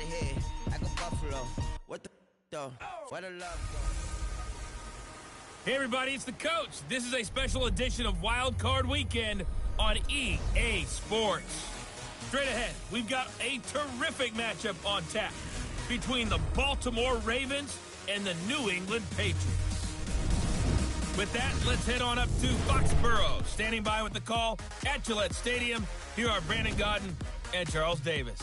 hit like a buffalo. What the though? Where the love go? Hey everybody, it's the coach. This is a special edition of Wildcard Weekend on EA Sports. Straight ahead, we've got a terrific matchup on tap between the Baltimore Ravens and the New England Patriots. With that, let's head on up to Foxborough. Standing by with the call at Gillette Stadium, here are Brandon Gaudin and Charles Davis.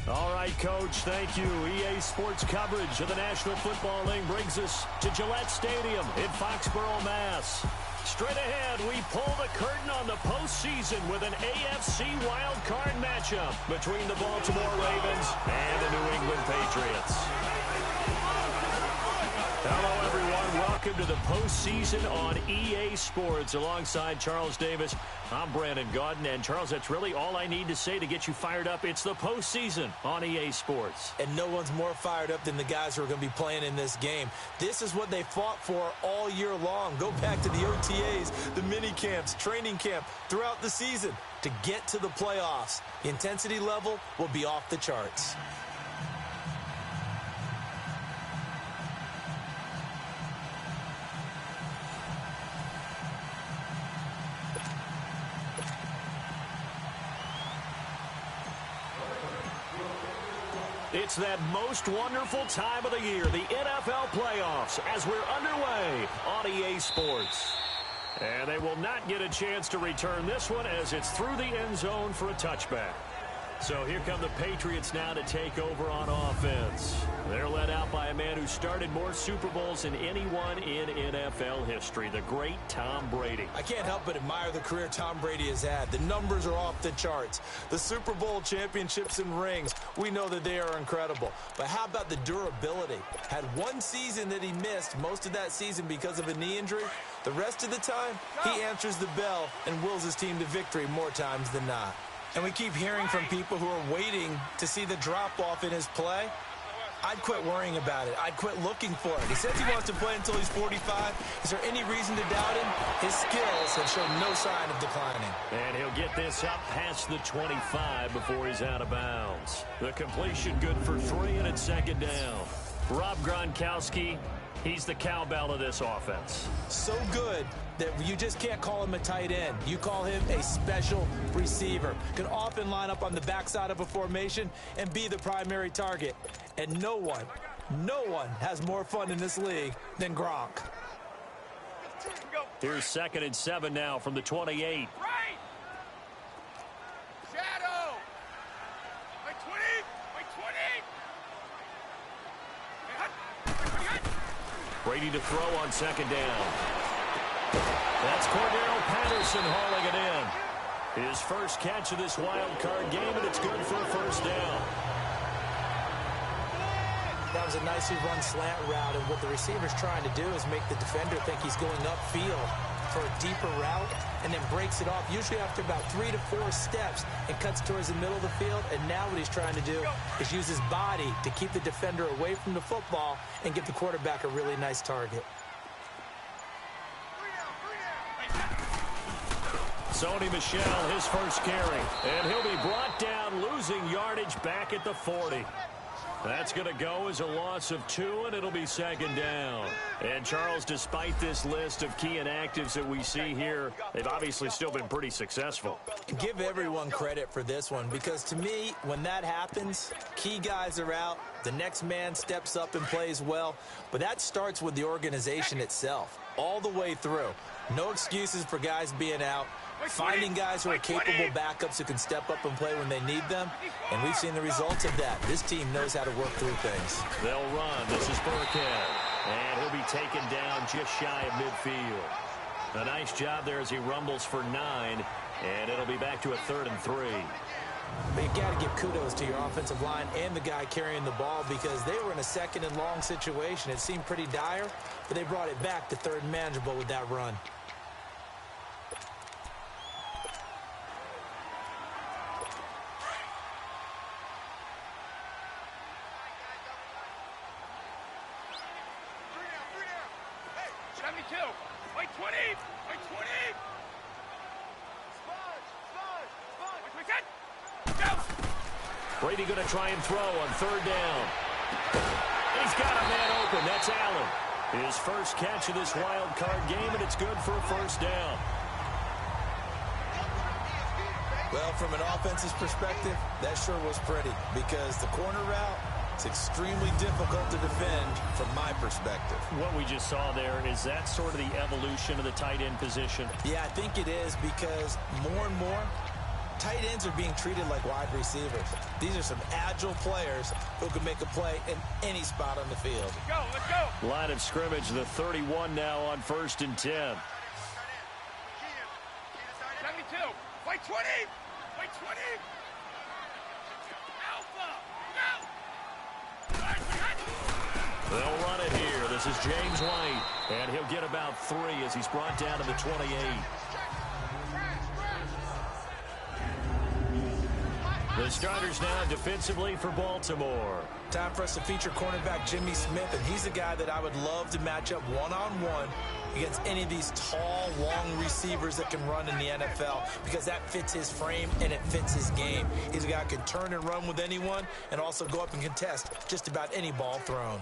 All right, Coach, thank you. EA Sports coverage of the National Football League brings us to Gillette Stadium in Foxborough, Mass. Straight ahead, we pull the curtain on the postseason with an AFC wildcard matchup between the Baltimore Ravens and the New England Patriots. Hello, everyone. Welcome to the postseason on EA Sports. Alongside Charles Davis, I'm Brandon Gaudin. And, Charles, that's really all I need to say to get you fired up. It's the postseason on EA Sports. And no one's more fired up than the guys who are going to be playing in this game. This is what they fought for all year long. Go back to the OTAs, the mini camps, training camp, throughout the season to get to the playoffs. The intensity level will be off the charts. It's that most wonderful time of the year, the NFL playoffs, as we're underway on EA Sports. And they will not get a chance to return this one as it's through the end zone for a touchback. So here come the Patriots now to take over on offense. They're led out by a man who started more Super Bowls than anyone in NFL history, the great Tom Brady. I can't help but admire the career Tom Brady has had. The numbers are off the charts. The Super Bowl championships and rings, we know that they are incredible. But how about the durability? Had one season that he missed, most of that season because of a knee injury. The rest of the time, he answers the bell and wills his team to victory more times than not. And we keep hearing from people who are waiting to see the drop-off in his play. I'd quit worrying about it. I'd quit looking for it. He says he wants to play until he's 45. Is there any reason to doubt him? His skills have shown no sign of declining. And he'll get this up past the 25 before he's out of bounds. The completion good for 3, and it's second down. Rob Gronkowski, he's the cowbell of this offense. So good that you just can't call him a tight end. You call him a special receiver. Can often line up on the backside of a formation and be the primary target. And no one has more fun in this league than Gronk. Here's 2nd and 7 now from the 28. Right! Shadow! My 20! My 20! Brady to throw on 2nd down. That's Cordero Patterson hauling it in. His first catch of this wild card game, and it's good for a first down. That was a nicely run slant route, and what the receiver's trying to do is make the defender think he's going upfield for a deeper route, and then breaks it off, usually after about 3 to 4 steps, and cuts towards the middle of the field. And now what he's trying to do is use his body to keep the defender away from the football and get the quarterback a really nice target. Sony Michel, his first carry, and he'll be brought down, losing yardage back at the 40. That's going to go as a loss of 2, and it'll be 2nd down. And, Charles, despite this list of key inactives that we see here, they've obviously still been pretty successful. Give everyone credit for this one, because to me, when that happens, key guys are out, the next man steps up and plays well, but that starts with the organization itself, all the way through. No excuses for guys being out. Finding guys who are capable backups who can step up and play when they need them, and we've seen the results of that. This team knows how to work through things. They'll run. This is Burkhead, and he'll be taken down just shy of midfield. A nice job there as he rumbles for 9, and it'll be back to a 3rd and 3. But you got to give kudos to your offensive line and the guy carrying the ball, because they were in a 2nd and long situation. It seemed pretty dire, but they brought it back to 3rd and manageable with that run. My 20! My 20! Sponge! Sponge! Sponge! Brady going to try and throw on third down. He's got a man open. That's Allen. His first catch of this wild card game, and it's good for a first down. Well, from an offense's perspective, that sure was pretty because the corner route is extremely difficult to defend from my perspective. What we just saw there, is that sort of the evolution of the tight end position? Yeah, I think it is because more and more, tight ends are being treated like wide receivers. These are some agile players who can make a play in any spot on the field. Let's go. Line of scrimmage, the 31 now on 1st and 10. 72. Wait 20. Wait 20. Alpha. Go. They'll run it here. This is James White, and he'll get about 3 as he's brought down to the 28. The starters now defensively for Baltimore. Time for us to feature cornerback Jimmy Smith, and he's a guy that I would love to match up one-on-one against any of these tall, long receivers that can run in the NFL because that fits his frame and it fits his game. He's a guy who can turn and run with anyone and also go up and contest just about any ball thrown.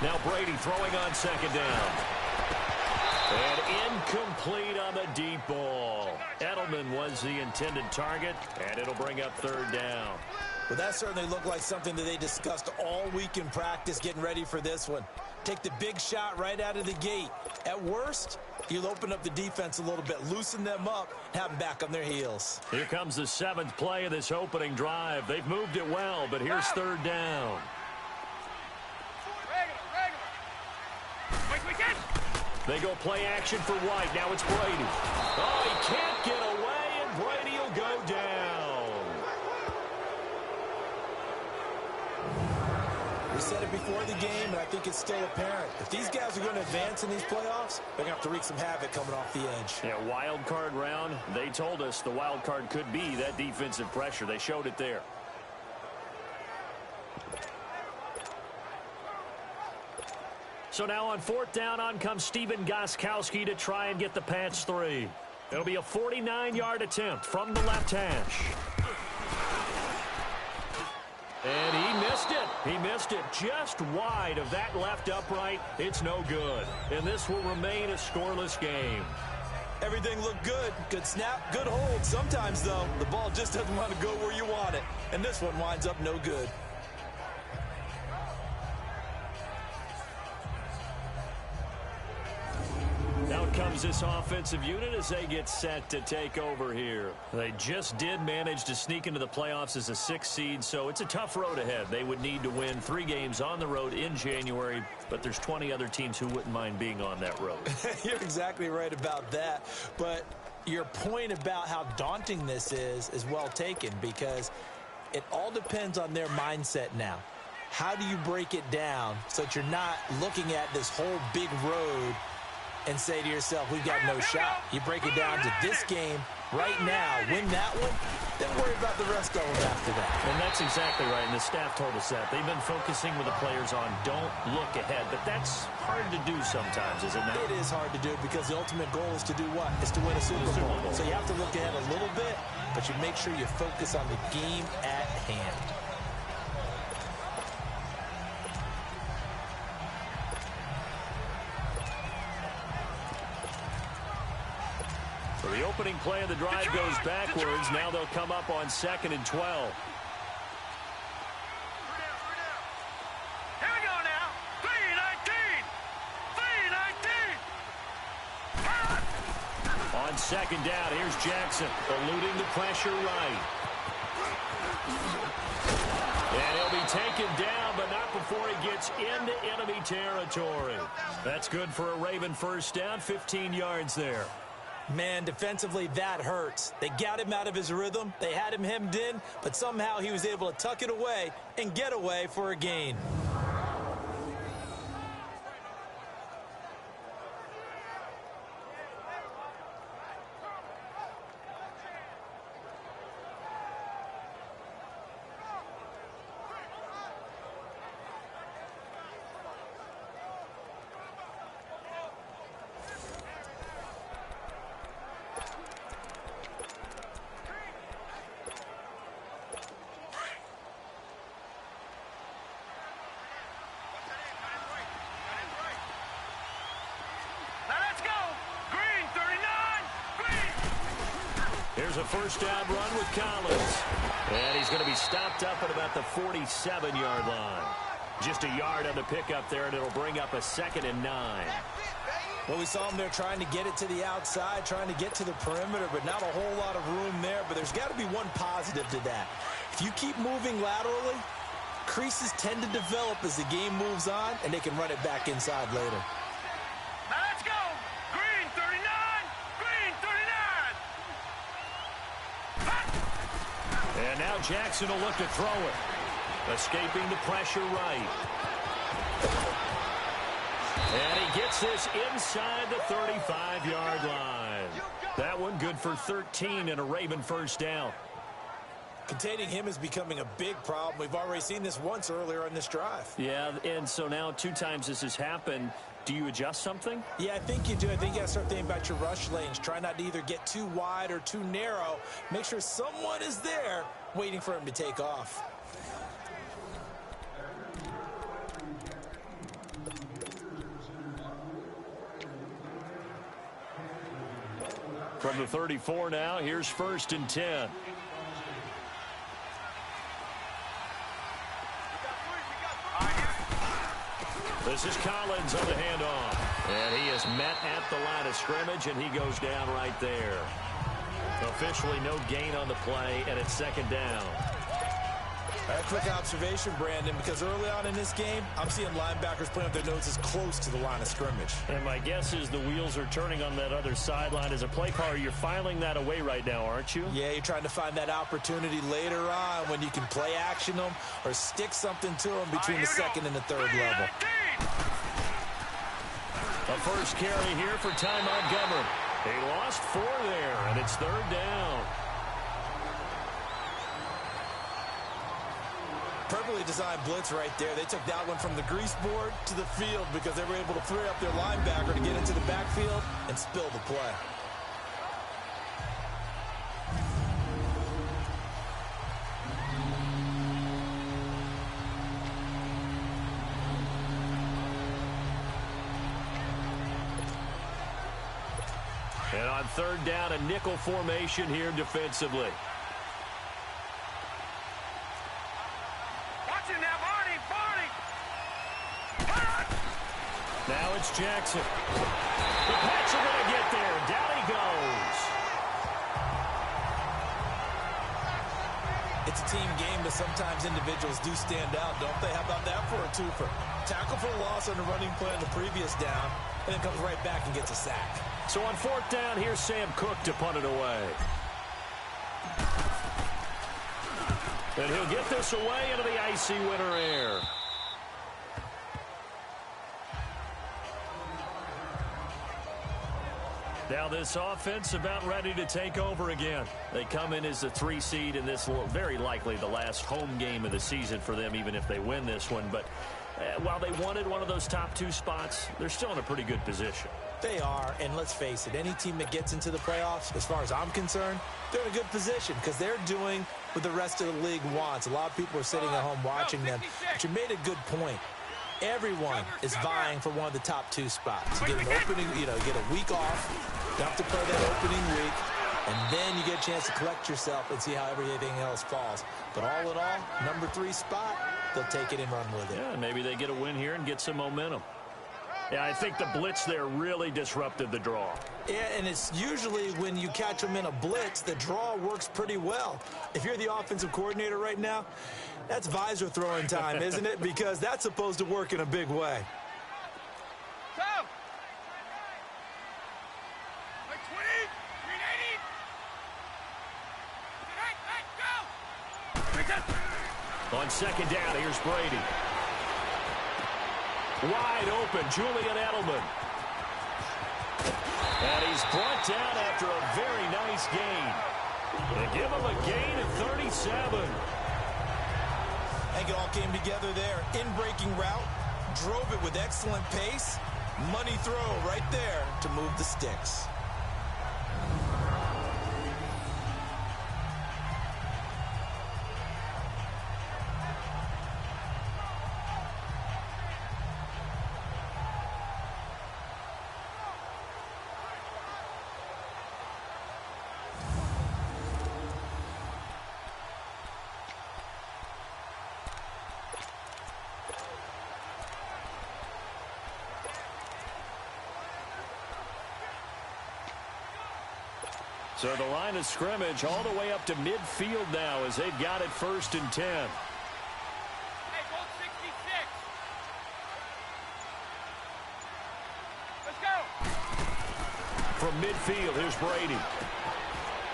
Now Brady throwing on second down. And incomplete on the deep ball. Edelman was the intended target, and it'll bring up third down. Well, that certainly looked like something that they discussed all week in practice getting ready for this one. Take the big shot right out of the gate. At worst, you'll open up the defense a little bit, loosen them up, and have them back on their heels. Here comes the 7th play of this opening drive. They've moved it well, but here's third down. They go play action for White. Now it's Brady. Oh, he can't get away, and Brady will go down. We said it before the game, and I think it's still apparent. If these guys are going to advance in these playoffs, they're going to have to wreak some havoc coming off the edge. Yeah, wild card round. They told us the wild card could be that defensive pressure. They showed it there. So now on 4th down, on comes Stephen Gostkowski to try and get the Pats 3. It'll be a 49-yard attempt from the left hash. And he missed it. He missed it just wide of that left upright. It's no good. And this will remain a scoreless game. Everything looked good. Good snap, good hold. Sometimes, though, the ball just doesn't want to go where you want it. And this one winds up no good. Out comes this offensive unit as they get set to take over here. They just did manage to sneak into the playoffs as a 6th seed, so it's a tough road ahead. They would need to win 3 games on the road in January, but there's 20 other teams who wouldn't mind being on that road. You're exactly right about that, but your point about how daunting this is well taken because it all depends on their mindset now. How do you break it down so that you're not looking at this whole big road and say to yourself, we've got no shot? You break it down to this game right now, win that one, then worry about the rest of them after that. And that's exactly right, and the staff told us that. They've been focusing with the players on don't look ahead, but that's hard to do sometimes, is it not? It is hard to do because the ultimate goal is to do what? Is to win a Super Bowl. So you have to look ahead a little bit, but you make sure you focus on the game at hand. So the opening play of the drive goes backwards. Now they'll come up on 2nd and 12. Here we go now. 3-19. 3-19. On 2nd down, here's Jackson eluding the pressure right. And he'll be taken down, but not before he gets into enemy territory. That's good for a Raven first down, 15 yards there. Man, defensively, that hurts. They got him out of his rhythm. They had him hemmed in, but somehow he was able to tuck it away and get away for a gain. Here's a first down run with Collins. And he's going to be stopped up at about the 47-yard line. Just a yard on the pickup there, and it'll bring up a 2nd and 9. Well, we saw him there trying to get it to the outside, trying to get to the perimeter, but not a whole lot of room there. But there's got to be one positive to that. If you keep moving laterally, creases tend to develop as the game moves on, and they can run it back inside later. Now let's go. Green 39. Green 39. And now Jackson will look to throw it. Escaping the pressure right. And he gets this inside the 35-yard line. That one good for 13 and a Raven first down. Containing him is becoming a big problem. We've already seen this once earlier on this drive. Yeah, and so now 2 times this has happened. Do you adjust something? Yeah, I think you do. I think you got to start thinking about your rush lanes. Try not to either get too wide or too narrow. Make sure someone is there waiting for him to take off. From the 34 now, here's 1st and 10. This is Collins on the handoff. And he is met at the line of scrimmage, and he goes down right there. Officially no gain on the play, and it's 2nd down. A quick observation, Brandon, because early on in this game, I'm seeing linebackers putting up their noses close to the line of scrimmage. And my guess is the wheels are turning on that other sideline. As a play caller, you're filing that away right now, aren't you? Yeah, you're trying to find that opportunity later on when you can play action them or stick something to them between the 2nd and the 3rd level. A first carry here for Ty Montgomery. He lost 4 there, and it's 3rd down. Perfectly designed blitz right there. They took that one from the grease board to the field because they were able to free up their linebacker to get into the backfield and spill the play. And on 3rd down, a nickel formation here defensively. Now it's Jackson. The Pats are going to get there. Down he goes. It's a team game, but sometimes individuals do stand out, don't they? How about that for a twofer? Tackle for a loss on the running play on the previous down, and then comes right back and gets a sack. So on 4th down, here's Sam Cook to punt it away. And he'll get this away into the icy winter air. Now this offense about ready to take over again. They come in as the 3 seed, and this will very likely the last home game of the season for them, even if they win this one. But while they wanted one of those top 2 spots, they're still in a pretty good position. They are, and let's face it, any team that gets into the playoffs, as far as I'm concerned, they're in a good position because they're doing what the rest of the league wants. A lot of people are sitting at home watching them, but you made a good point. Everyone is vying for one of the top 2 spots. You get an opening, get a week off. You have to play that opening week, and then you get a chance to collect yourself and see how everything else falls. But all in all, number 3 spot, they'll take it and run with it. Yeah, maybe they get a win here and get some momentum. Yeah, I think the blitz there really disrupted the draw. Yeah, and it's usually when you catch them in a blitz, the draw works pretty well. If you're the offensive coordinator right now, that's visor throwing time, isn't it? Because that's supposed to work in a big way. Go! Like 20, 380. Go! On 2nd down, here's Brady. Wide open, Julian Edelman. And he's brought down after a very nice gain. They give him a gain of 37. I think it all came together there. In-breaking route, drove it with excellent pace. Money throw right there to move the sticks. So the line of scrimmage all the way up to midfield now as they've got it 1st and 10. Hey, goal 66. Let's go. From midfield, here's Brady.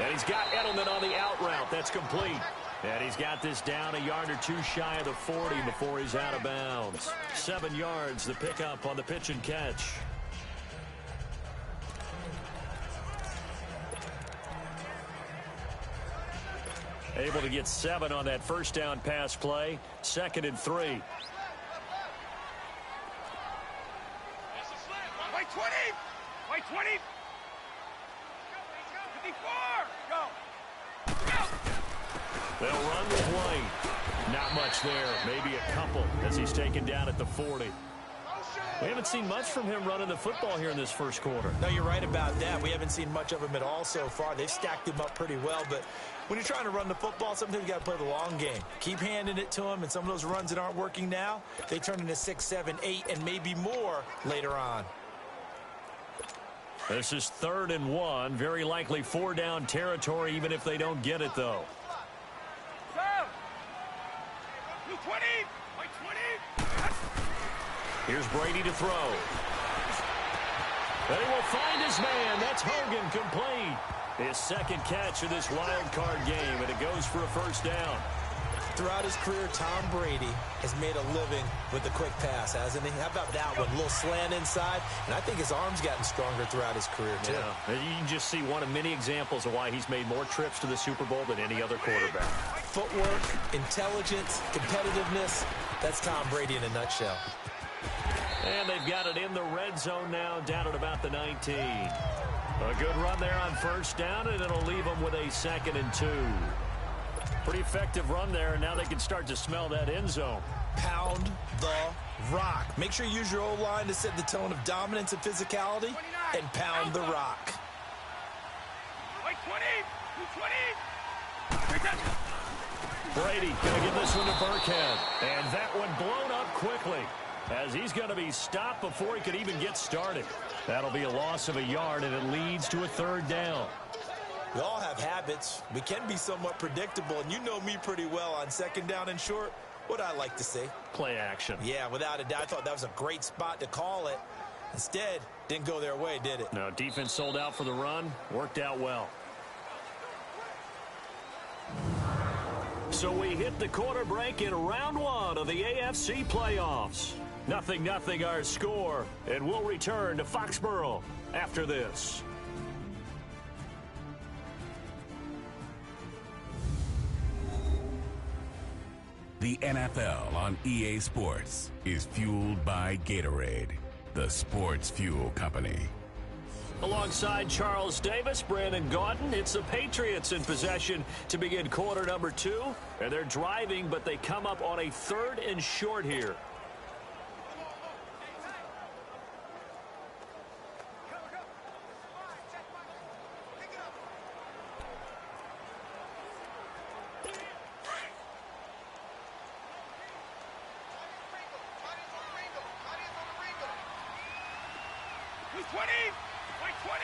And he's got Edelman on the out route. That's complete. And he's got this down a yard or two shy of the 40 before he's out of bounds. 7 yards, the pickup on the pitch and catch. Able to get 7 on that first down pass play. 2nd and 3. White 20. White 20. 54. Go. They'll run the play. Not much there. Maybe a couple as he's taken down at the 40. We haven't seen much from him running the football here in this first quarter. No, you're right about that. We haven't seen much of him at all so far. They've stacked him up pretty well, but when you're trying to run the football, sometimes you got to play the long game. Keep handing it to him, and some of those runs that aren't working now, they turn into 6, 7, 8, and maybe more later on. This is 3rd and 1. Very likely 4-down territory, even if they don't get it, though. Go. Blue 20. White 20. Here's Brady to throw. They will find his man. That's Hogan, complete. His 2nd catch of this wild card game, and it goes for a 1st down. Throughout his career, Tom Brady has made a living with the quick pass, hasn't he? How about that one? A little slant inside, and I think his arm's gotten stronger throughout his career, too. Yeah. You can just see one of many examples of why he's made more trips to the Super Bowl than any other quarterback. Footwork, intelligence, competitiveness, that's Tom Brady in a nutshell. And they've got it in the red zone now, down at about the 19. A good run there on 1st down, and it'll leave them with a 2nd and 2. Pretty effective run there, and now they can start to smell that end zone. Pound the rock. Make sure you use your O-line to set the tone of dominance and physicality, and pound the rock. White 20. Blue 20. Brady going to give this one to Burkhead. And that one blown up quickly, as he's going to be stopped before he could even get started. That'll be a loss of a yard, and it leads to a 3rd down. We all have habits. We can be somewhat predictable, and you know me pretty well on 2nd down and short. What I like to say? Play action. Yeah, without a doubt. I thought that was a great spot to call it. Instead, didn't go their way, did it? No, defense sold out for the run. Worked out well. So we hit the quarter break in round 1 of the AFC playoffs. 0-0 our score, and we'll return to Foxborough after this. The NFL on EA Sports is fueled by Gatorade, the sports fuel company. Alongside Charles Davis, Brandon Gaudin, it's the Patriots in possession to begin quarter number 2. And they're driving, but they come up on a 3rd and short here. Blue 20. White 20.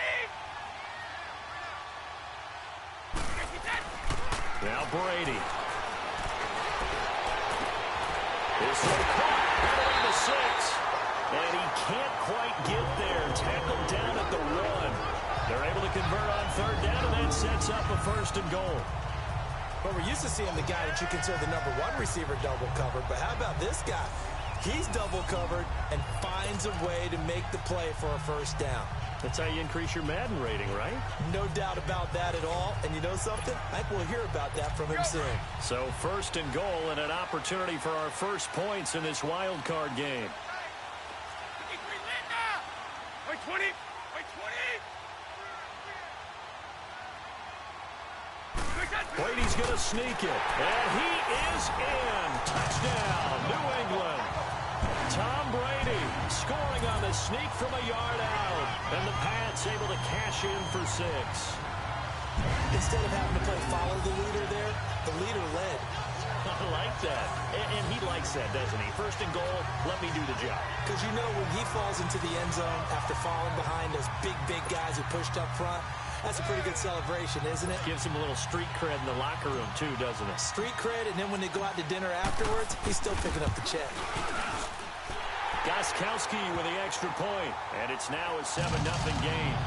Now Brady. This one caught around the 6. And he can't quite get there. Tackled down at the 1. They're able to convert on 3rd down, and that sets up a 1st and goal. But we're used to seeing the guy that you consider the number 1 receiver double covered. But how about this guy? He's double covered and finds a way to make the play for a 1st down. That's how you increase your Madden rating, right? No doubt about that at all. And you know something? I think we'll hear about that from him soon. So 1st and goal, and an opportunity for our first points in this wild card game. White 20. White 20. Brady's going to sneak it. And he is in. Touchdown, New England. Tom Brady scoring on the sneak from a yard out. And the Pats able to cash in for 6. Instead of having to play follow the leader there, the leader led. I like that. And he likes that, doesn't he? 1st and goal, let me do the job. Because you know when he falls into the end zone after falling behind those big guys who pushed up front, That's a pretty good celebration, isn't it? Gives him a little street cred in the locker room, too, doesn't it? Street cred, and then when they go out to dinner afterwards, he's still picking up the check. Gostkowski with the extra point, and it's now a 7-0 game.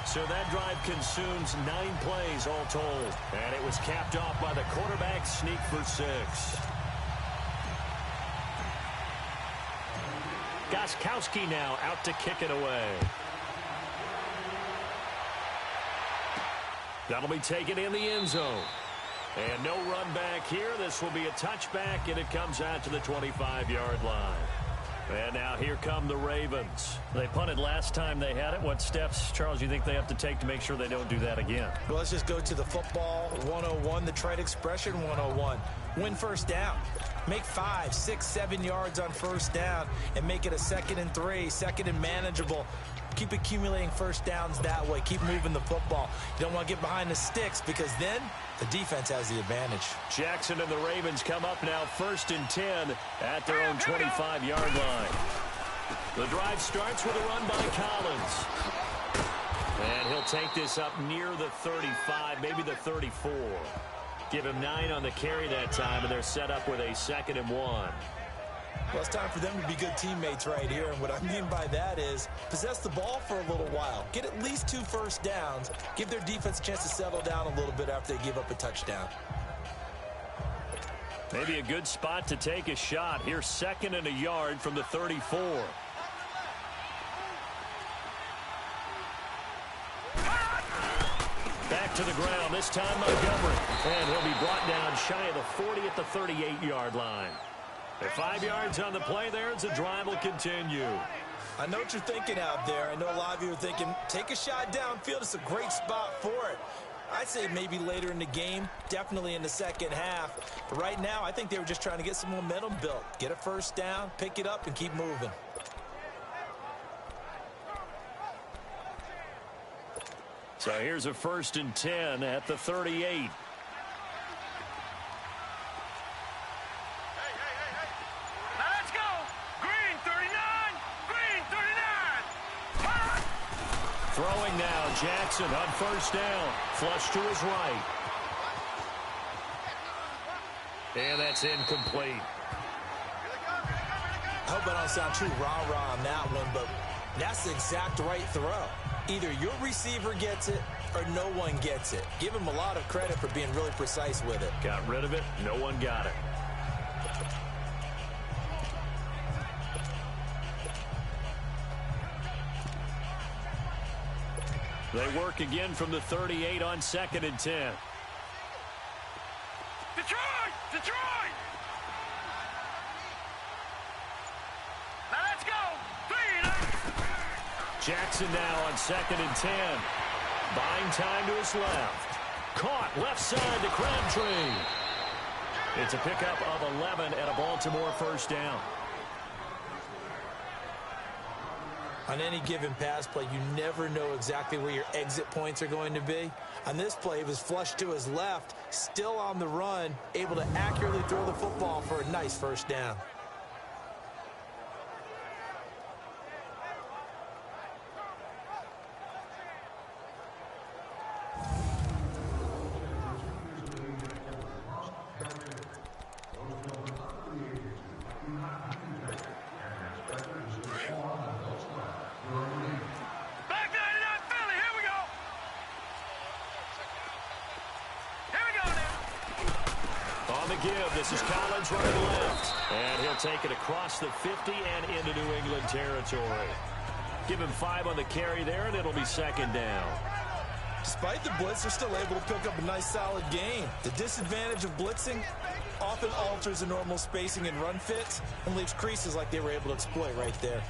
So that drive consumes 9 plays all told, and it was capped off by the quarterback sneak for 6. Gostkowski now out to kick it away. That'll be taken in the end zone. And no run back here. This will be a touchback, and it comes out to the 25-yard line. And now here come the Ravens. They punted last time they had it. What steps, Charles, you think they have to take to make sure they don't do that again? Well, let's just go to the football 101, the trade expression 101. Win first down. Make 5, 6, 7 yards on first down and make it a 2nd and 3, 2nd and manageable. Keep accumulating first downs that way. Keep moving the football. You don't want to get behind the sticks because then the defense has the advantage. Jackson and the Ravens come up now 1st and 10 at their own 25-yard line. The drive starts with a run by Collins. And he'll take this up near the 35, maybe the 34. Give him 9 on the carry that time, and they're set up with a 2nd and 1. Well, it's time for them to be good teammates right here, and what I mean by that is possess the ball for a little while. Get at least 2 first downs. Give their defense a chance to settle down a little bit after they give up a touchdown. Maybe a good spot to take a shot. Here's 2nd and a yard from the 34. Back to the ground, this time Montgomery. And he'll be brought down shy of the 40 at the 38-yard line. At 5 yards on the play there, as the drive will continue. I know what you're thinking out there. I know a lot of you are thinking, take a shot downfield. It's a great spot for it. I'd say maybe later in the game, definitely in the second half. But right now, I think they were just trying to get some momentum built. Get a first down, pick it up, and keep moving. So here's a 1st and 10 at the 38. Throwing now, Jackson on first down. Flush to his right. And that's incomplete. I hope I don't sound too rah-rah on that one, but that's the exact right throw. Either your receiver gets it or no one gets it. Give him a lot of credit for being really precise with it. Got rid of it. No one got it. They work again from the 38 on 2nd and 10. Detroit! Detroit! Now let's go! 3-9. Jackson now on 2nd and 10. Buying time to his left. Caught left side to Crabtree. It's a pickup of 11 and a Baltimore first down. On any given pass play, you never know exactly where your exit points are going to be. On this play, it was flushed to his left, still on the run, able to accurately throw the football for a nice first down. This is Collins running left. And he'll take it across the 50 and into New England territory. Give him 5 on the carry there, and it'll be 2nd down. Despite the blitz, they're still able to pick up a nice, solid gain. The disadvantage of blitzing often alters the normal spacing and run fits and leaves creases like they were able to exploit right there.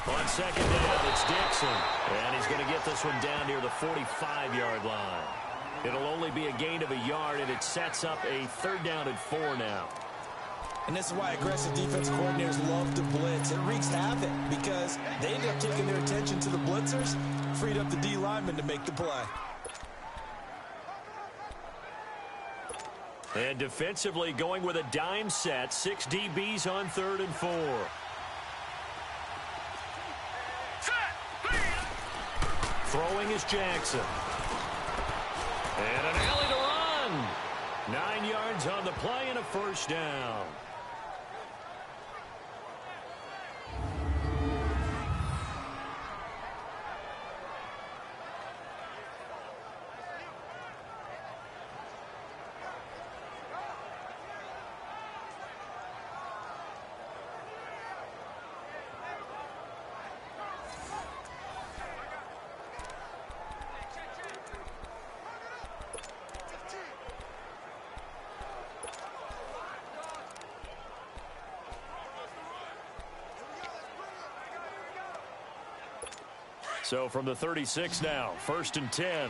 On 2nd down, it's Dixon. And he's going to get this one down near the 45-yard line. It'll only be a gain of a yard, and it sets up a 3rd down and 4 now. And this is why aggressive defense coordinators love to blitz. It wreaks havoc because they end up taking their attention to the blitzers, freed up the D lineman to make the play. And defensively going with a dime set. 6 DBs on 3rd and 4. Throwing is Jackson. And an alley to run. 9 yards on the play and a first down. So from the 36 now, 1st and 10.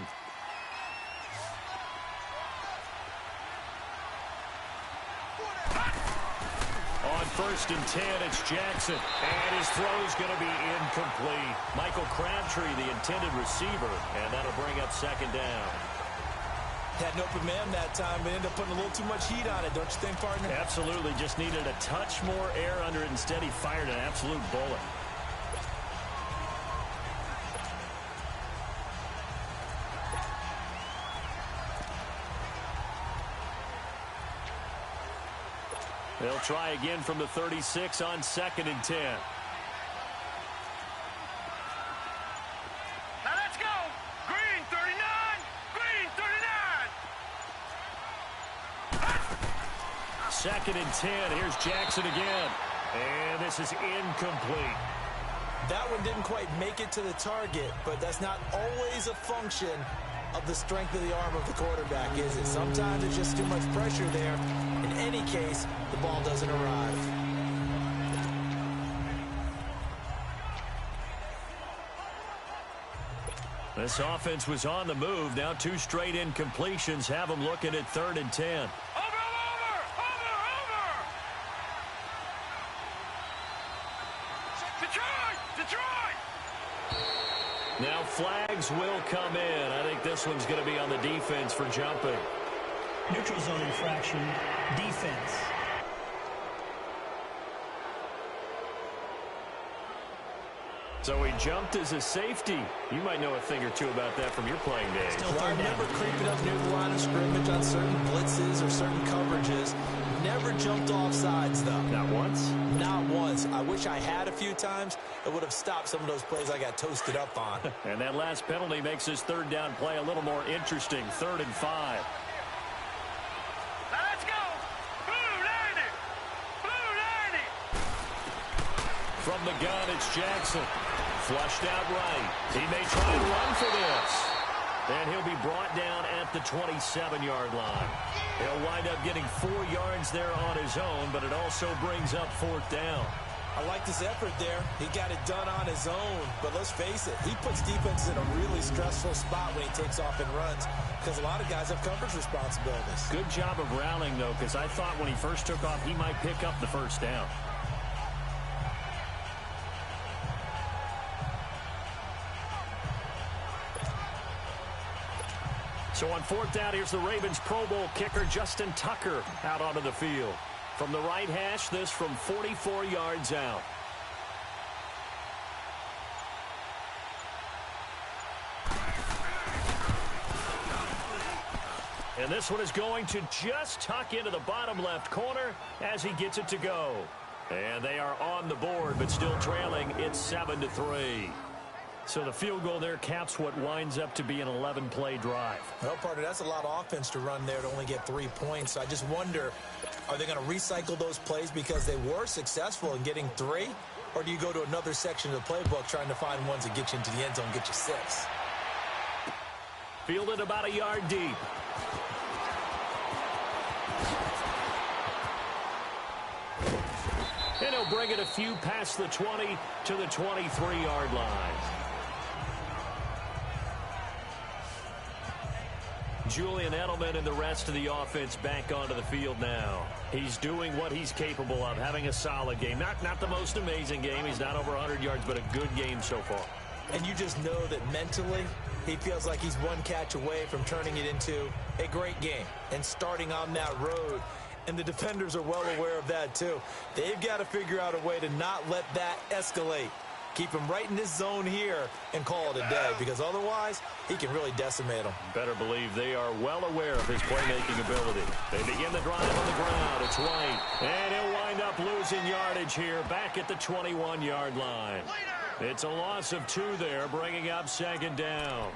On 1st and 10, it's Jackson. And his throw is going to be incomplete. Michael Crabtree, the intended receiver. And that'll bring up 2nd down. Had an open man that time, but ended up putting a little too much heat on it, don't you think, partner? Absolutely. Just needed a touch more air under it. Instead, he fired an absolute bullet. They'll try again from the 36 on 2nd and 10. Now let's go. Green 39. Green 39. 2nd and 10. Here's Jackson again. And this is incomplete. That one didn't quite make it to the target, but that's not always a function of the strength of the arm of the quarterback, is it? Sometimes it's just too much pressure there. In any case, the ball doesn't arrive. This offense was on the move. Now 2 straight incompletions have them looking at 3rd and 10. Over. Detroit. Now flags will come in. I think this one's going to be on the defense for jumping. Neutral zone infraction, defense. So he jumped as a safety. You might know a thing or two about that from your playing days. Well, I remember creeping up near the line of scrimmage on certain blitzes or certain coverages. Never jumped off sides, though. Not once? Not once. I wish I had a few times. It would have stopped some of those plays I got toasted up on. And that last penalty makes his 3rd down play a little more interesting. 3rd and 5. Now let's go. Blue 90. From the gun, it's Jackson. Flushed out right. He may try and run for this. And he'll be brought down at the 27-yard line. He'll wind up getting 4 yards there on his own, but it also brings up 4th down. I like his effort there. He got it done on his own. But let's face it, he puts defenses in a really stressful spot when he takes off and runs because a lot of guys have coverage responsibilities. Good job of rallying, though, because I thought when he first took off, he might pick up the 1st down. So on 4th down, here's the Ravens Pro Bowl kicker Justin Tucker out onto the field. From the right hash, this from 44 yards out. And this one is going to just tuck into the bottom left corner as he gets it to go. And they are on the board, but still trailing. It's 7-3. So the field goal there caps what winds up to be an 11-play drive. Well, partner, that's a lot of offense to run there to only get 3 points. So I just wonder, are they going to recycle those plays because they were successful in getting 3? Or do you go to another section of the playbook trying to find ones that get you into the end zone and get you 6? Fielded about a yard deep. And he'll bring it a few past the 20 to the 23-yard line. Julian Edelman and the rest of the offense back onto the field now. He's doing what he's capable of, having a solid game. Not the most amazing game. He's not over 100 yards, but a good game so far. And you just know that mentally he feels like he's one catch away from turning it into a great game and starting on that road. And the defenders are well aware of that too. They've got to figure out a way to not let that escalate. Keep him right in this zone here and call it a day, because otherwise he can really decimate them. Better believe they are well aware of his playmaking ability. They begin the drive on the ground. It's White. And he'll wind up losing yardage here back at the 21-yard line. It's a loss of 2 there, bringing up 2nd down.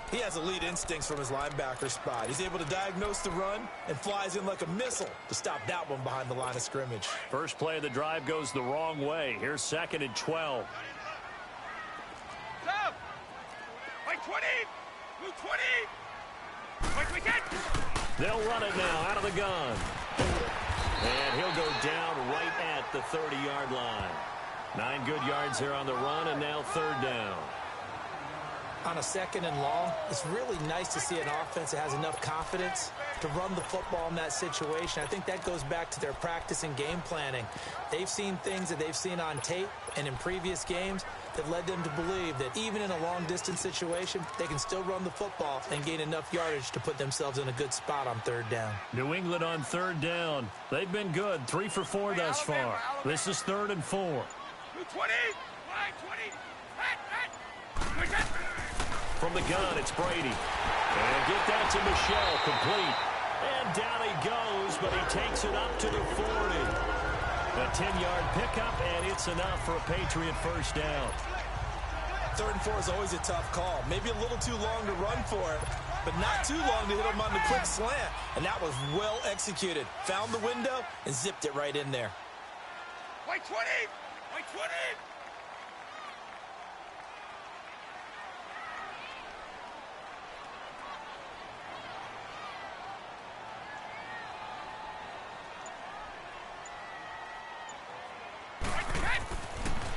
He has elite instincts from his linebacker spot. He's able to diagnose the run and flies in like a missile to stop that one behind the line of scrimmage. First play of the drive goes the wrong way. Here's 2nd and 12. Stop! Wait, 20! Move 20! Wait, we get! They'll run it now out of the gun. And he'll go down right at the 30-yard line. 9 good yards there on the run, and now 3rd down. On a 2nd and long, it's really nice to see an offense that has enough confidence to run the football in that situation. I think that goes back to their practice and game planning. They've seen things that they've seen on tape and in previous games that led them to believe that even in a long-distance situation, they can still run the football and gain enough yardage to put themselves in a good spot on 3rd down. New England on 3rd down. They've been good, 3 for 4 thus far. This is 3rd and 4. 20! Line 20! From the gun, it's Brady. And get that to Michelle, complete. And down he goes, but he takes it up to the 40. A 10-yard pickup, and it's enough for a Patriot first down. 3rd and 4 is always a tough call. Maybe a little too long to run for it, but not too long to hit him on the quick slant. And that was well executed. Found the window and zipped it right in there. Wait, 20! Wait, 20!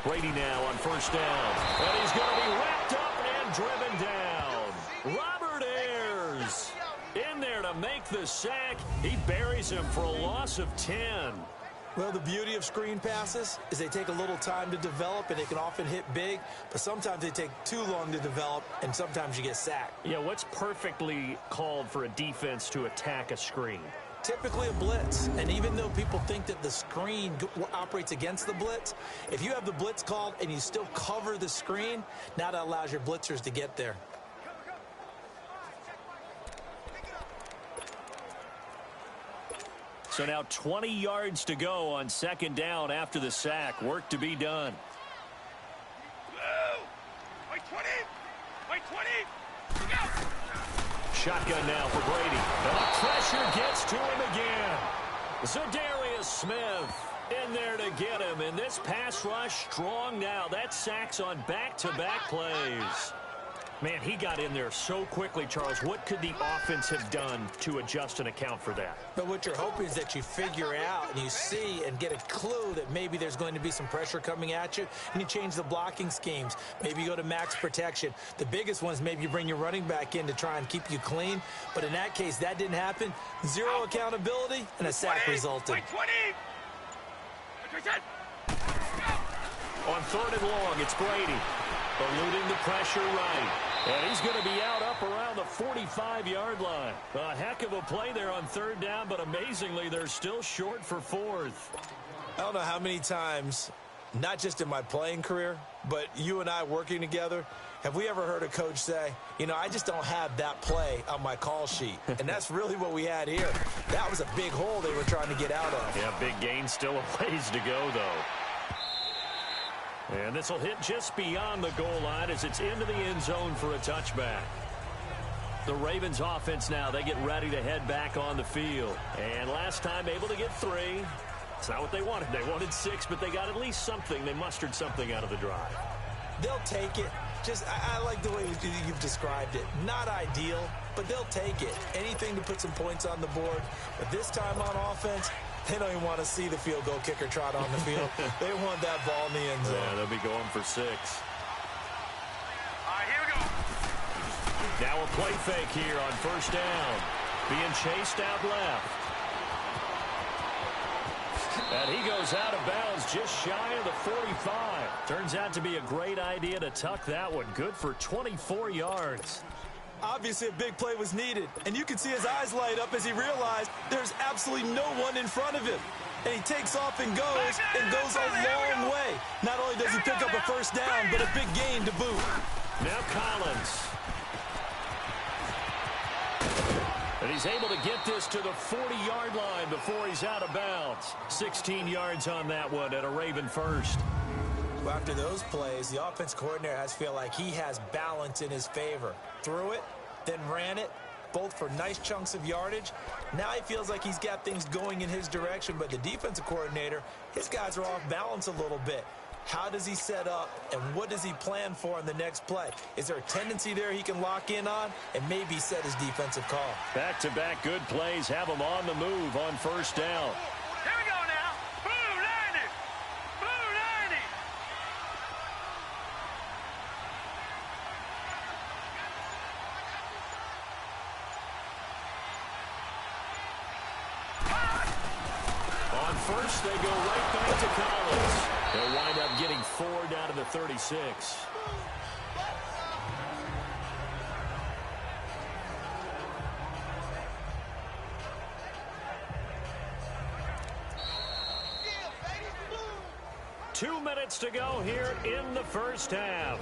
Brady now on 1st down. And he's going to be wrapped up and driven down. Robert Ayers in there to make the sack. He buries him for a loss of 10. Well, the beauty of screen passes is they take a little time to develop, and they can often hit big, but sometimes they take too long to develop, and sometimes you get sacked. Yeah, what's perfectly called for a defense to attack a screen? Typically a blitz, and even though people think that the screen operates against the blitz, if you have the blitz called and you still cover the screen, now that allows your blitzers to get there. So now 20 yards to go on 2nd down after the sack. Work to be done. Wait, 20! Wait, 20! Go! Shotgun now for Brady. And the pressure gets to him again. Zadarius Smith in there to get him. And this pass rush strong now. That sacks on back-to-back plays. Man, he got in there so quickly, Charles. What could the offense have done to adjust and account for that? But what you're hoping is that you figure out and you see and get a clue that maybe there's going to be some pressure coming at you, and you change the blocking schemes. Maybe you go to max protection. The biggest ones, maybe you bring your running back in to try and keep you clean. But in that case, that didn't happen. Zero accountability, and a sack resulted. Wait, 20! On 3rd and long, it's Brady. Eluding the pressure right. And he's going to be out up around the 45-yard line. A heck of a play there on 3rd down, but amazingly, they're still short for 4th. I don't know how many times, not just in my playing career, but you and I working together, have we ever heard a coach say, you know, I just don't have that play on my call sheet. And that's really what we had here. That was a big hole they were trying to get out of. Yeah, big gain, still a ways to go, though. And this will hit just beyond the goal line as it's into the end zone for a touchback. The Ravens offense now, they get ready to head back on the field. And last time able to get 3. It's not what they wanted. They wanted 6, but they got at least something. They mustered something out of the drive. They'll take it. Just, I like the way you've described it. Not ideal, but they'll take it. Anything to put some points on the board. But this time on offense, they don't even want to see the field goal kicker trot on the field. They want that ball in the end zone. Yeah, they'll be going for 6. All right, here we go. Now a play fake here on 1st down. Being chased out left. And he goes out of bounds just shy of the 45. Turns out to be a great idea to tuck that one. Good for 24 yards. Obviously, a big play was needed, and you can see his eyes light up as he realized there's absolutely no one in front of him. And he takes off and goes a long way. Not only does he pick up a first down, but a big gain to boot. Now Collins. And he's able to get this to the 40-yard line before he's out of bounds. 16 yards on that one at a Raven first. Well, after those plays, the offense coordinator has to feel like he has balance in his favor. Threw it, then ran it, both for nice chunks of yardage. Now he feels like he's got things going in his direction, but the defensive coordinator, his guys are off balance a little bit. How does he set up, and what does he plan for on the next play? Is there a tendency there he can lock in on and maybe set his defensive call? Back-to-back good plays have him on the move on first down. Here we go now. Blue 90. Blue 90. On first, they go right back to Collins. They'll wind up getting 4 down to the 36. Two minutes to go here in the first half.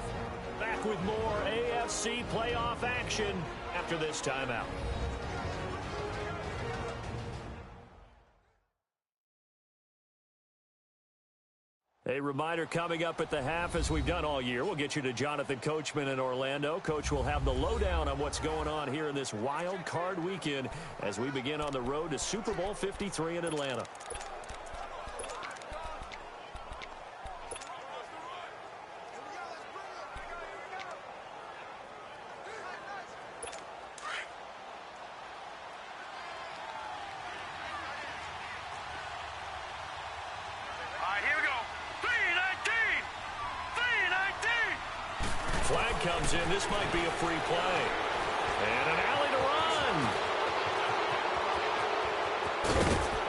Back with more AFC playoff action after this timeout. A reminder coming up at the half, as we've done all year. We'll get you to Jonathan Coachman in Orlando. Coach will have the lowdown on what's going on here in this wild card weekend as we begin on the road to Super Bowl 53 in Atlanta. Flag comes in. This might be a free play. And an alley to run.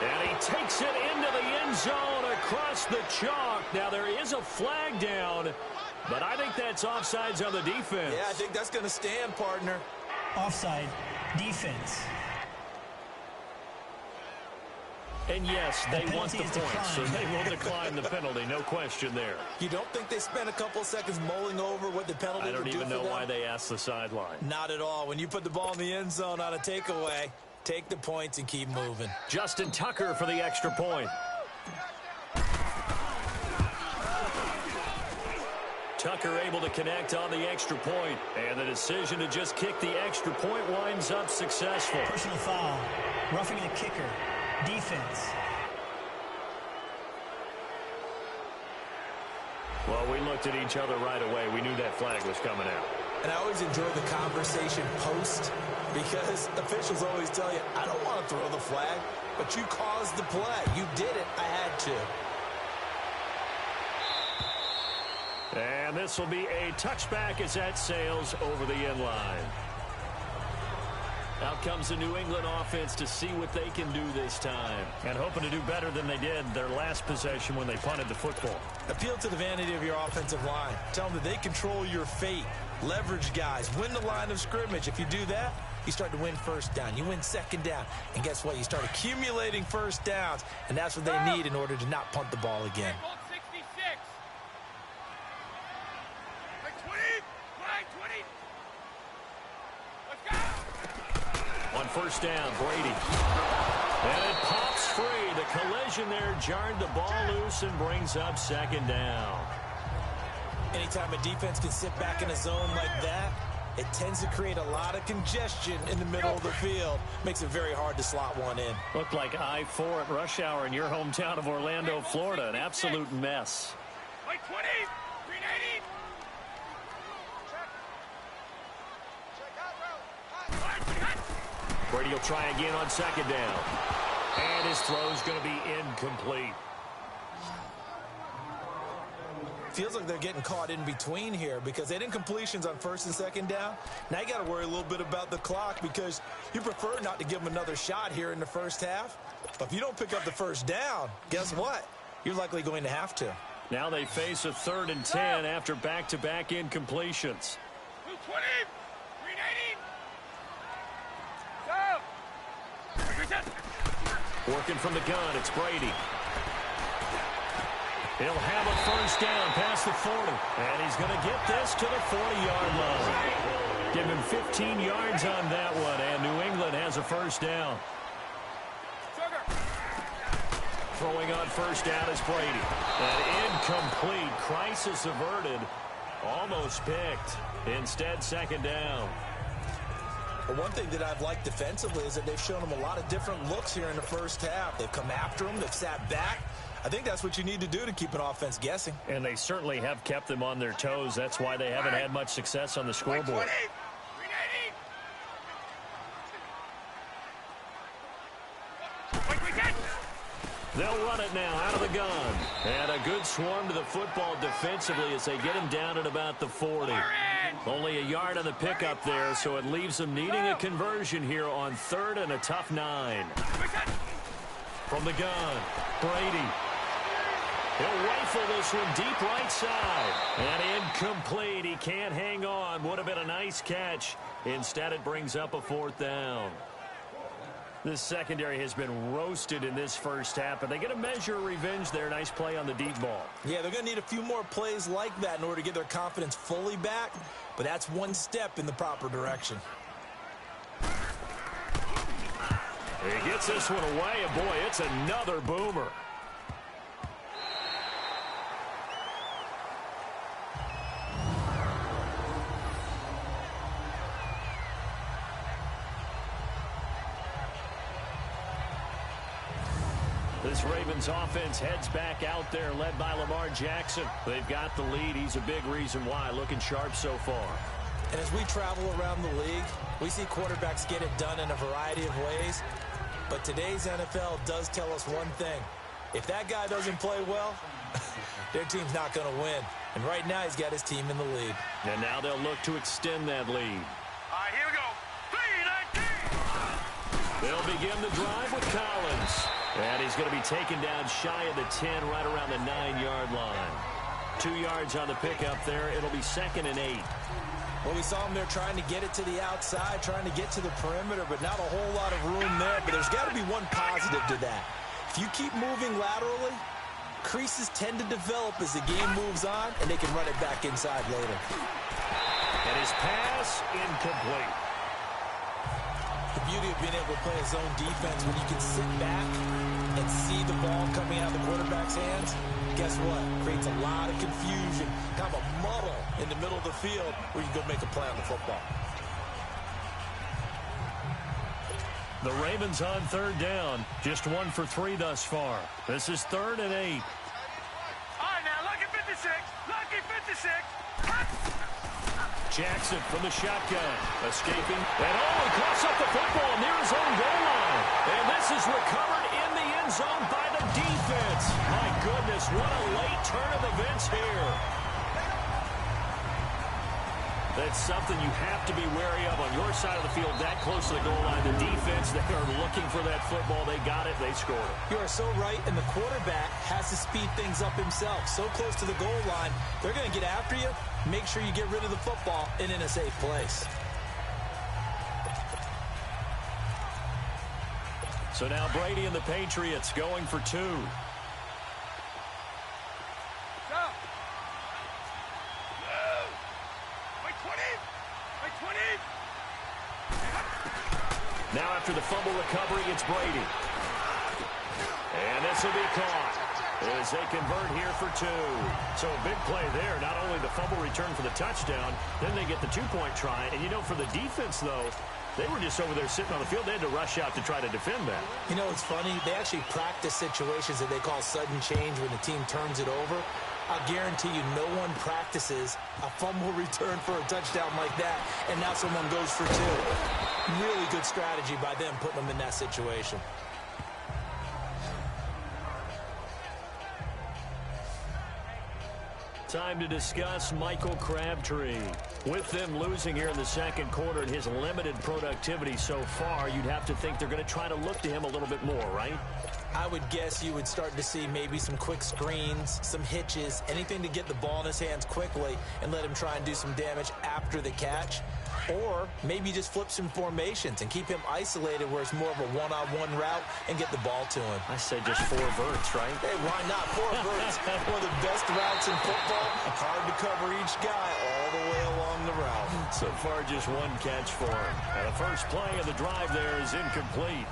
And he takes it into the end zone across the chalk. Now, there is a flag down, but I think that's offsides on the defense. Yeah, I think that's going to stand, partner. Offside, defense. And yes, they want the point, so they will decline the penalty. No question there. You don't think they spent a couple of seconds mulling over what the penalty would do for them? I don't even know why they asked the sideline. Not at all. When you put the ball in the end zone on a takeaway, take the points and keep moving. Justin Tucker for the extra point. Tucker able to connect on the extra point, and the decision to just kick the extra point winds up successful. Personal foul, roughing the kicker. Defense. Well, we looked at each other right away. We knew that flag was coming out. And I always enjoy the conversation post because officials always tell you, I don't want to throw the flag, but you caused the play. You did it. I had to. And this will be a touchback as that sails over the end line. Out comes the New England offense to see what they can do this time. And hoping to do better than they did their last possession when they punted the football. Appeal to the vanity of your offensive line. Tell them that they control your fate. Leverage guys. Win the line of scrimmage. If you do that, you start to win first down. You win second down. And guess what? You start accumulating first downs. And that's what they need in order to not punt the ball again. On first down, Brady. And it pops free. The collision there jarred the ball loose and brings up second down. Anytime a defense can sit back in a zone like that, it tends to create a lot of congestion in the middle of the field. Makes it very hard to slot one in. Looked like I-4 at rush hour in your hometown of Orlando, Florida. An absolute mess. Like 20, 390. Brady will try again on second down. And his throw is going to be incomplete. Feels like they're getting caught in between here because they didn't completions on first and second down. Now you got to worry a little bit about the clock because you prefer not to give them another shot here in the first half. But if you don't pick up the first down, guess what? You're likely going to have to. Now they face a 3rd and 10 after back-to-back incompletions. 220, 380. Go. Working from the gun, it's Brady. He'll have a first down past the 40. And he's going to get this to the 40-yard line. Give him 15 yards on that one, and New England has a first down. Throwing on first down is Brady. An incomplete. Crisis averted. Almost picked. Instead, second down. But one thing that I've liked defensively is that they've shown them a lot of different looks here in the first half. They've come after them. They've sat back. I think that's what you need to do to keep an offense guessing. And they certainly have kept them on their toes. That's why they haven't had much success on the scoreboard. They'll run it now out of the gun. And a good swarm to the football defensively as they get him down at about the 40. Only a yard on the pickup there, so it leaves them needing a conversion here on 3rd and a tough 9. From the gun, Brady. He'll rifle this one deep right side. And incomplete. He can't hang on. Would have been a nice catch. Instead, it brings up a 4th down. This secondary has been roasted in this first half, but they get a measure of revenge there. Nice play on the deep ball. Yeah, they're going to need a few more plays like that in order to get their confidence fully back, but that's one step in the proper direction. He gets this one away, and boy, it's another boomer. This Ravens offense heads back out there, led by Lamar Jackson. They've got the lead. He's a big reason why. Looking sharp so far. And as we travel around the league, we see quarterbacks get it done in a variety of ways. But today's NFL does tell us one thing. If that guy doesn't play well, their team's not going to win. And right now, he's got his team in the lead. And now they'll look to extend that lead. All right, here we go. 3-19. They'll begin the drive with Collins. And he's going to be taken down shy of the 10, right around the 9-yard line. 2 yards on the pickup there. It'll be 2nd and 8. Well, we saw him there trying to get it to the outside, trying to get to the perimeter, but not a whole lot of room there. But there's got to be one positive to that. If you keep moving laterally, creases tend to develop as the game moves on, and they can run it back inside later. And his pass incomplete. The beauty of being able to play a zone defense when you can sit back and see the ball coming out of the quarterback's hands, guess what? Creates a lot of confusion, kind of a muddle in the middle of the field where you can go make a play on the football. The Ravens on 3rd down, just 1 for 3 thus far. This is 3rd and 8. All right, now, lucky 56. Lucky 56. Jackson from the shotgun, escaping, and he coughs up the football near his own goal line. And this is recovered in the end zone by the defense. My goodness, what a late turn of events here. That's something you have to be wary of on your side of the field, that close to the goal line. The defense, they are looking for that football. They got it. They scored it. You are so right, and the quarterback has to speed things up himself. So close to the goal line, they're going to get after you. Make sure you get rid of the football and in a safe place. So now Brady and the Patriots going for 2. Now after the fumble recovery, it's Brady. And this will be caught as they convert here for 2. So a big play there. Not only the fumble return for the touchdown, then they get the 2-point try. And, you know, for the defense, though, they were just over there sitting on the field. They had to rush out to try to defend that. You know, it's funny. They actually practice situations that they call sudden change when the team turns it over. I'll guarantee you no one practices a fumble return for a touchdown like that, and now someone goes for 2. Really good strategy by them putting them in that situation. Time to discuss Michael Crabtree. With them losing here in the second quarter and his limited productivity so far, you'd have to think they're going to try to look to him a little bit more, right? I would guess you would start to see maybe some quick screens, some hitches, anything to get the ball in his hands quickly and let him try and do some damage after the catch. Or maybe just flip some formations and keep him isolated where it's more of a one-on-one route and get the ball to him. I say just 4 verts, right? Hey, why not? 4 verts. One of the best routes in football. Hard to cover each guy all the way along the route. So far, just 1 catch for him. And the first play of the drive there is incomplete.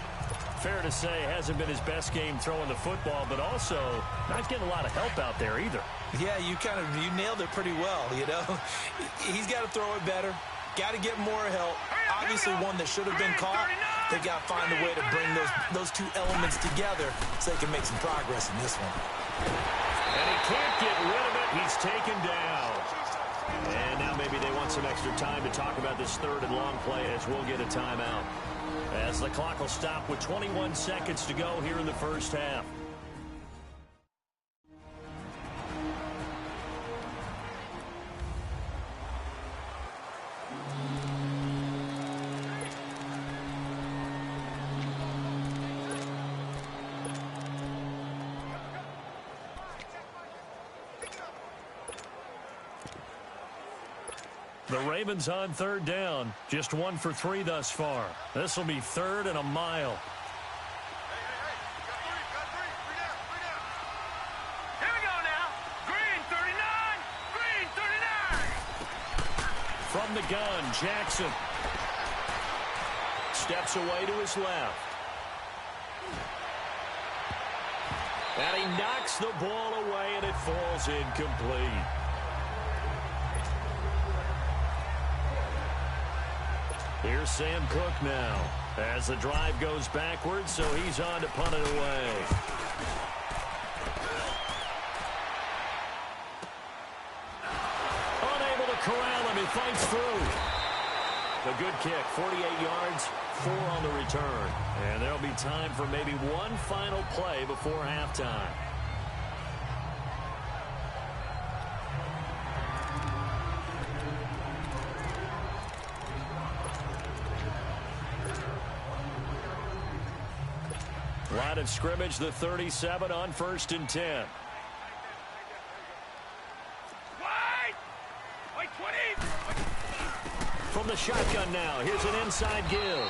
Fair to say, hasn't been his best game throwing the football, but also not getting a lot of help out there either. Yeah, you nailed it pretty well, you know. He's got to throw it better. Got to get more help. Obviously, one that should have been caught. They got to find a way to bring those 2 elements together so they can make some progress in this one. And he can't get rid of it. He's taken down. And now maybe they want some extra time to talk about this 3rd and long play as we'll get a timeout. As the clock will stop with 21 seconds to go here in the first half. The Ravens on 3rd down. Just 1 for 3 thus far. This will be 3rd and a mile. Here we go now. Green 39. Green 39. From the gun, Jackson. Steps away to his left. And he knocks the ball away, and it falls incomplete. Here's Sam Cook now as the drive goes backwards, so he's on to punt it away. Unable to corral him. He fights through. A good kick, 48 yards, 4 on the return. And there'll be time for maybe one final play before halftime. Line of scrimmage, the 37 on 1st and 10. Wait, 20. From the shotgun now, here's an inside give.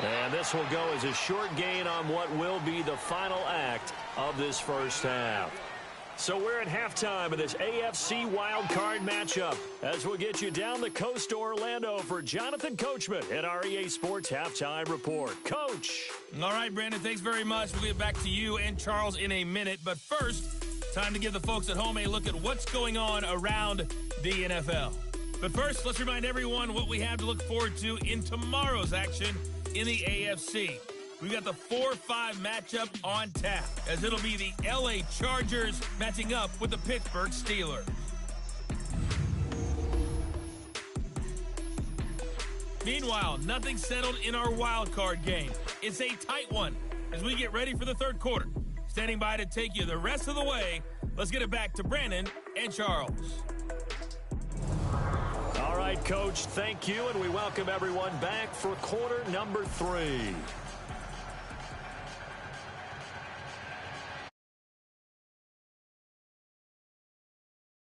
And this will go as a short gain on what will be the final act of this first half. So we're at halftime of this AFC Wildcard matchup as we'll get you down the coast to Orlando for Jonathan Coachman at our EA Sports Halftime Report. Coach. All right, Brandon, thanks very much. We'll get back to you and Charles in a minute. But first, time to give the folks at home a look at what's going on around the NFL. But first, let's remind everyone what we have to look forward to in tomorrow's action in the AFC. We've got the 4-5 matchup on tap, as it'll be the LA Chargers matching up with the Pittsburgh Steelers. Meanwhile, nothing settled in our wild card game. It's a tight one as we get ready for the 3rd quarter. Standing by to take you the rest of the way, let's get it back to Brandon and Charles. All right, Coach, thank you, and we welcome everyone back for quarter number 3.